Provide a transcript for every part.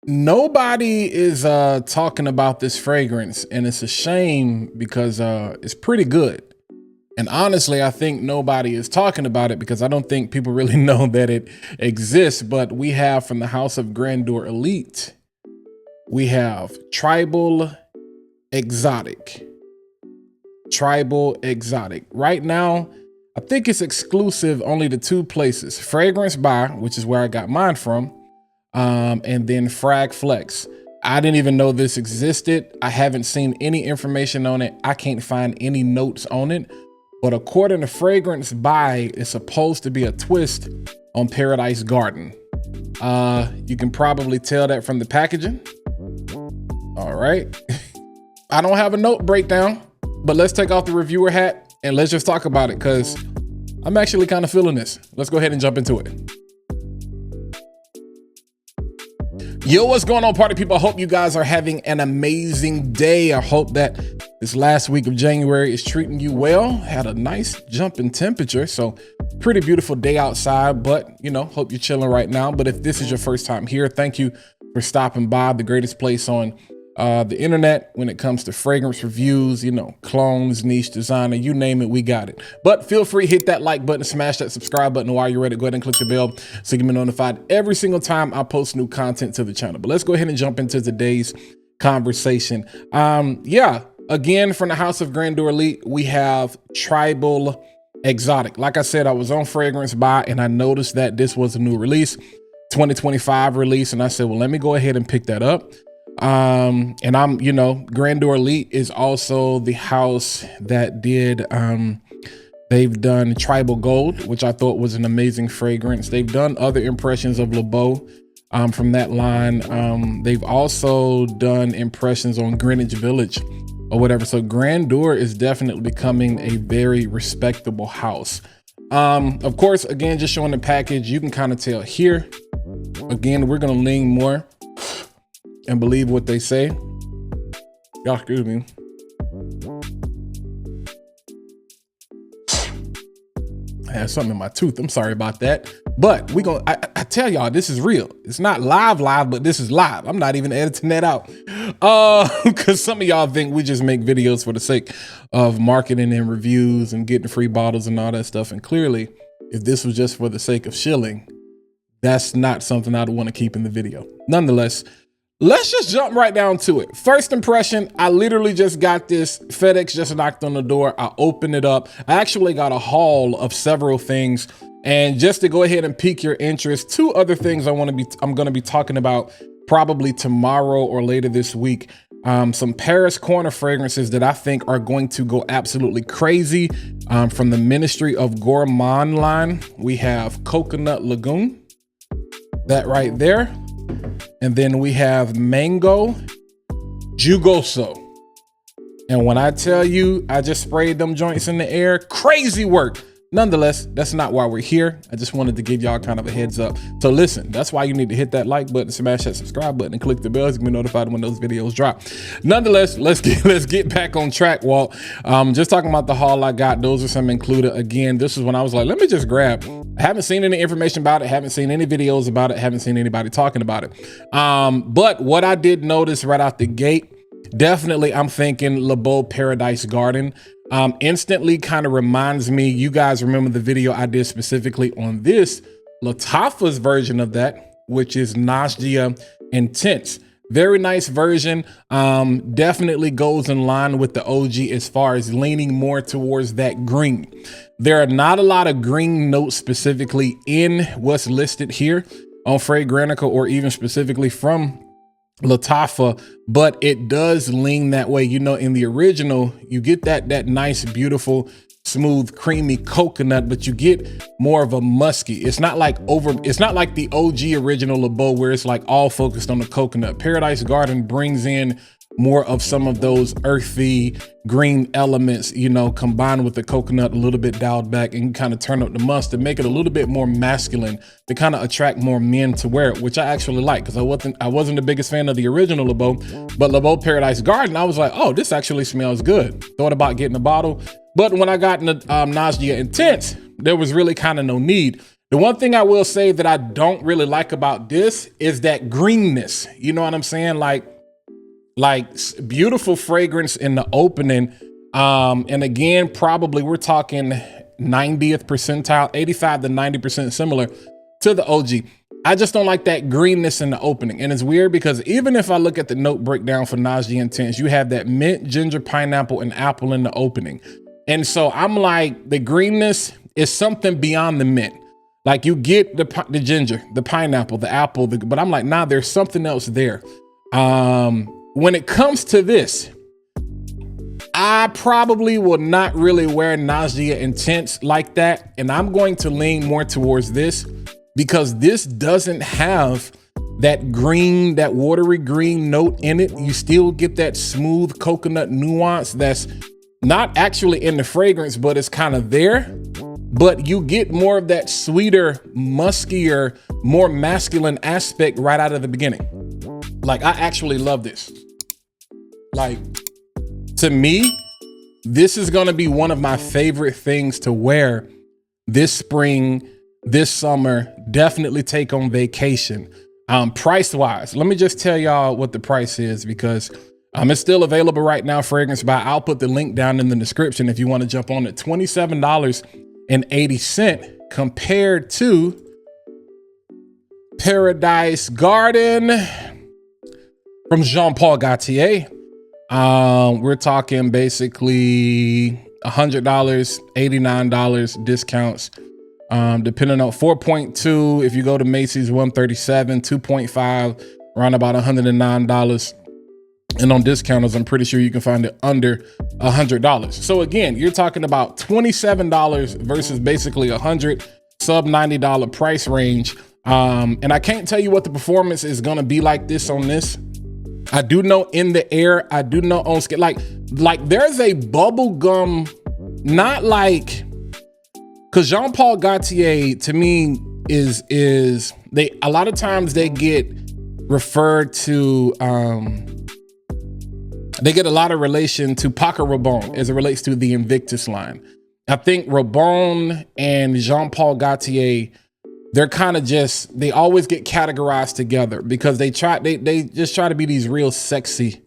Nobody is talking about this fragrance, and it's a shame because it's pretty good. And honestly, I think nobody is talking about it because I don't think people really know that it exists. But we have from the house of Grandeur Elite, we have Tribal Exotic. Tribal Exotic. Right now, I think it's exclusive only to two places: Fragrance By, which is where I got mine from, and then Frag Flex. I didn't even know this existed. I haven't seen any information on it. I can't find any notes on it. But according to Fragrance By, it's supposed to be a twist on Paradise Garden. You can probably tell that from the packaging. All right. I don't have a note breakdown, but let's take off the reviewer hat and let's just talk about it because I'm actually kind of feeling this. Let's go ahead and jump into it. Yo, what's going on, party people? I hope you guys are having an amazing day. I hope that this last week of January is treating you well. Had a nice jump in temperature, so pretty beautiful day outside, but you know, hope you're chilling right now. But if this is your first time here, thank you for stopping by. The greatest place on the internet when it comes to fragrance reviews, you know, clones, niche designer, you name it, we got it. But feel free, hit that like button, smash that subscribe button. While you're ready, go ahead and click the bell so you can be notified every single time I post new content to the channel. But let's go ahead and jump into today's conversation. Yeah, again, from the house of Grandeur Elite, we have Tribal Exotic. Like I said, I was on Fragrance By and I noticed that this was a new release, 2025 release. And I said, well, let me go ahead and pick that up. And I'm, you know, Grandeur Elite is also the house that did, they've done Tribal Gold, which I thought was an amazing fragrance. They've done other impressions of Le Beau, from that line. They've also done impressions on Greenwich Village or whatever. So Grandeur is definitely becoming a very respectable house. Of course, again, just showing the package, you can kind of tell here. Again, we're going to lean more and believe what they say. Y'all excuse me. I had something in my tooth. I'm sorry about that. But I tell y'all, this is real. It's not live, but this is live. I'm not even editing that out. Because some of y'all think we just make videos for the sake of marketing and reviews and getting free bottles and all that stuff. And clearly, if this was just for the sake of shilling, that's not something I'd want to keep in the video. Nonetheless, let's just jump right down to it. First impression, I literally just got this. FedEx just knocked on the door. I opened it up. I actually got a haul of several things. And just to go ahead and pique your interest, two other things I'm going to be talking about probably tomorrow or later this week. Some Paris Corner fragrances that I think are going to go absolutely crazy. From the Ministry of Gourmand line, we have Coconut Lagoon. That right there. And then we have Mango Jugoso. And when I tell you, I just sprayed them joints in the air, crazy work. Nonetheless, that's not why we're here. I just wanted to give y'all kind of a heads up. So listen, that's why you need to hit that like button, smash that subscribe button, and click the bell so you can be notified when those videos drop. Nonetheless, let's get back on track, Walt. Just talking about the haul I got. Those are some included. Again, this is when I was like, let me just grab. I haven't seen any information about it, haven't seen any videos about it, haven't seen anybody talking about it. But what I did notice right out the gate, definitely I'm thinking Le Beau Paradise Garden. Instantly kind of reminds me, you guys remember the video I did specifically on this, Lattafa's version of that, which is Nausea Intense. Very nice version. Definitely goes in line with the OG as far as leaning more towards that green. There are not a lot of green notes specifically in what's listed here on Fragrantica or even specifically from Lattafa, but it does lean that way. You know, in the original, you get that nice, beautiful, smooth, creamy coconut, but you get more of a musky. It's not like the OG original Le Beau where it's like all focused on the coconut. Paradise Garden brings in more of some of those earthy green elements, you know, combined with the coconut a little bit dialed back, and kind of turn up the musk to make it a little bit more masculine to kind of attract more men to wear it, which I actually like because I wasn't the biggest fan of the original Le Beau, but Le Beau Paradise Garden, I was like, oh, this actually smells good. Thought about getting a bottle, but when I got into Nausea Intense, there was really kind of no need. The one thing I will say that I don't really like about this is that greenness. You know what I'm saying? Like beautiful fragrance in the opening. And again, probably we're talking 90th percentile, 85 to 90% similar to the OG. I just don't like that greenness in the opening. And it's weird because even if I look at the note breakdown for Nausea Intense, you have that mint, ginger, pineapple, and apple in the opening. And so I'm like, the greenness is something beyond the mint. Like you get the ginger, the pineapple, the apple, but I'm like, nah, there's something else there. When it comes to this, I probably will not really wear Nausea Intense like that. And I'm going to lean more towards this because this doesn't have that green, that watery green note in it. You still get that smooth coconut nuance that's not actually in the fragrance, but it's kind of there. But you get more of that sweeter, muskier, more masculine aspect right out of the beginning. Like, I actually love this. Like, to me, this is gonna be one of my favorite things to wear this spring, this summer, definitely take on vacation. Price-wise, let me just tell y'all what the price is because it's still available right now, Fragrance Buy. I'll put the link down in the description if you wanna jump on it. $27.80 compared to Paradise Garden from Jean Paul Gaultier. We're talking basically $100, $89 discounts, depending on 4.2. If you go to Macy's, $137, 2.5, around about $109. And on discounters, I'm pretty sure you can find it under $100. So again, you're talking about $27 versus basically $100, sub $90 price range. And I can't tell you what the performance is gonna be like this on this. I do know in the air, I do know on skin, like there's a bubble gum, not like, cause Jean Paul Gaultier to me is they, a lot of times they get referred to, they get a lot of relation to Paco Rabanne as it relates to the Invictus line. I think Rabanne and Jean Paul Gaultier, they're kind of just, they always get categorized together because they just try to be these real sexy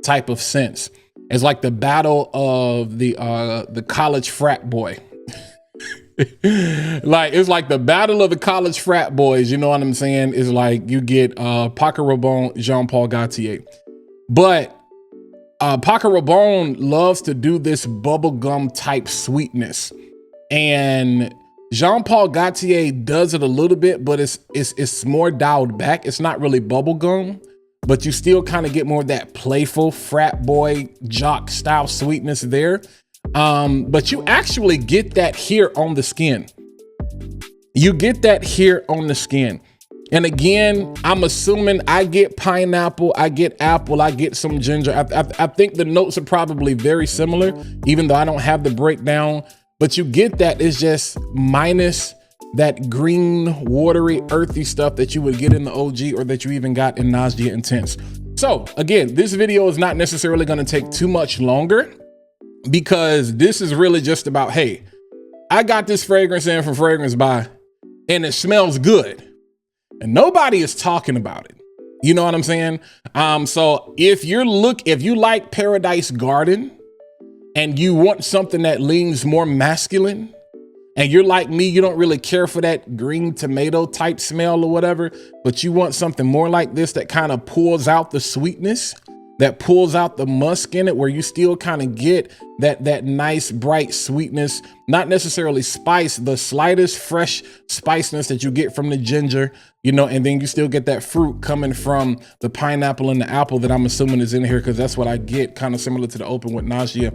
type of scents. It's like the battle of the college frat boy. Like, it's like the battle of the college frat boys, you know what I'm saying? It's like you get Paco Rabanne, Jean Paul Gaultier. But Paco Rabanne loves to do this bubblegum type sweetness. And Jean Paul Gaultier does it a little bit, but it's more dialed back. It's not really bubblegum, but you still kind of get more of that playful frat boy jock style sweetness there. But you actually get that here on the skin. You get that here on the skin. And again, I'm assuming I get pineapple, I get apple, I get some ginger. I think the notes are probably very similar, even though I don't have the breakdown. But you get that, it's just minus that green, watery, earthy stuff that you would get in the OG or that you even got in Nausea Intense. So again, this video is not necessarily gonna take too much longer because this is really just about, hey, I got this fragrance in from Fragrance Buy and it smells good and nobody is talking about it. You know what I'm saying? So if you like Paradise Garden, and you want something that leans more masculine, and you're like me, you don't really care for that green tomato type smell or whatever, but you want something more like this that kind of pulls out the sweetness, that pulls out the musk in it, where you still kind of get that nice bright sweetness, not necessarily spice, the slightest fresh spiciness that you get from the ginger, you know, and then you still get that fruit coming from the pineapple and the apple that I'm assuming is in here, because that's what I get, kind of similar to the open with Nausea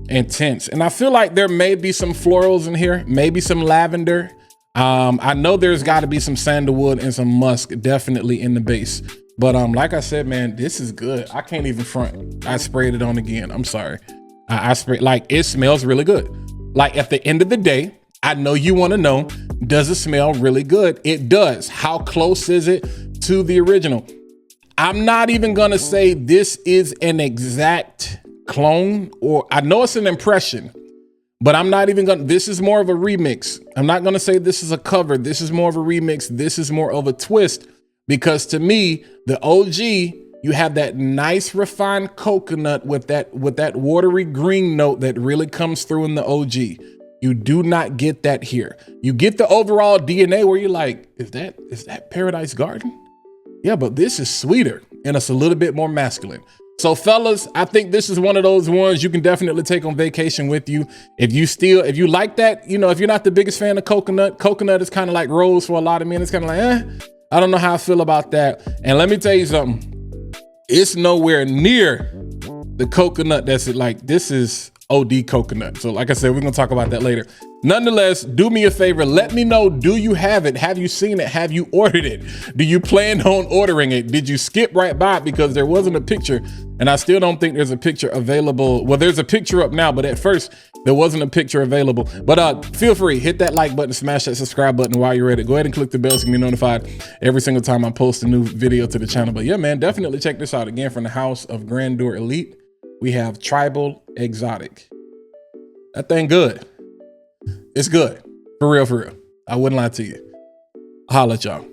Intense. And I feel like there may be some florals in here, maybe some lavender. I know there's got to be some sandalwood and some musk definitely in the base. But like I said, man, this is good. I can't even front. I sprayed it on again. I'm sorry. I sprayed, like, it smells really good. Like, at the end of the day, I know you want to know, does it smell really good? It does. How close is it to the original? I'm not even going to say this is an exact clone, or I know it's an impression, But I'm not even gonna, this is more of a remix. I'm not gonna say this is a cover. This is more of a remix. This is more of a twist, because to me, the OG, you have that nice refined coconut with that watery green note that really comes through in the OG. You do not get that here. You get the overall DNA where you're like, is that Paradise Garden? Yeah, but this is sweeter and it's a little bit more masculine. So fellas, I think this is one of those ones you can definitely take on vacation with you. If you like that, you know, if you're not the biggest fan of coconut is kind of like rose for a lot of men. It's kind of like, I don't know how I feel about that. And let me tell you something, it's nowhere near the coconut that's like, this is OD coconut. So like I said, we're gonna talk about that later. Nonetheless, do me a favor, let me know, do you have it? Have you seen it? Have you ordered it? Do you plan on ordering it? Did you skip right by it because there wasn't a picture? And I still don't think there's a picture available. Well, there's a picture up now, but at first there wasn't a picture available. But feel free, hit that like button, smash that subscribe button while you're at it. Go ahead and click the bell so you can be notified every single time I post a new video to the channel. But yeah, man, definitely check this out. Again, from the house of Grandeur Elite, we have Tribal Exotic. That thing good. It's good. For real, for real. I wouldn't lie to you. Holla at y'all.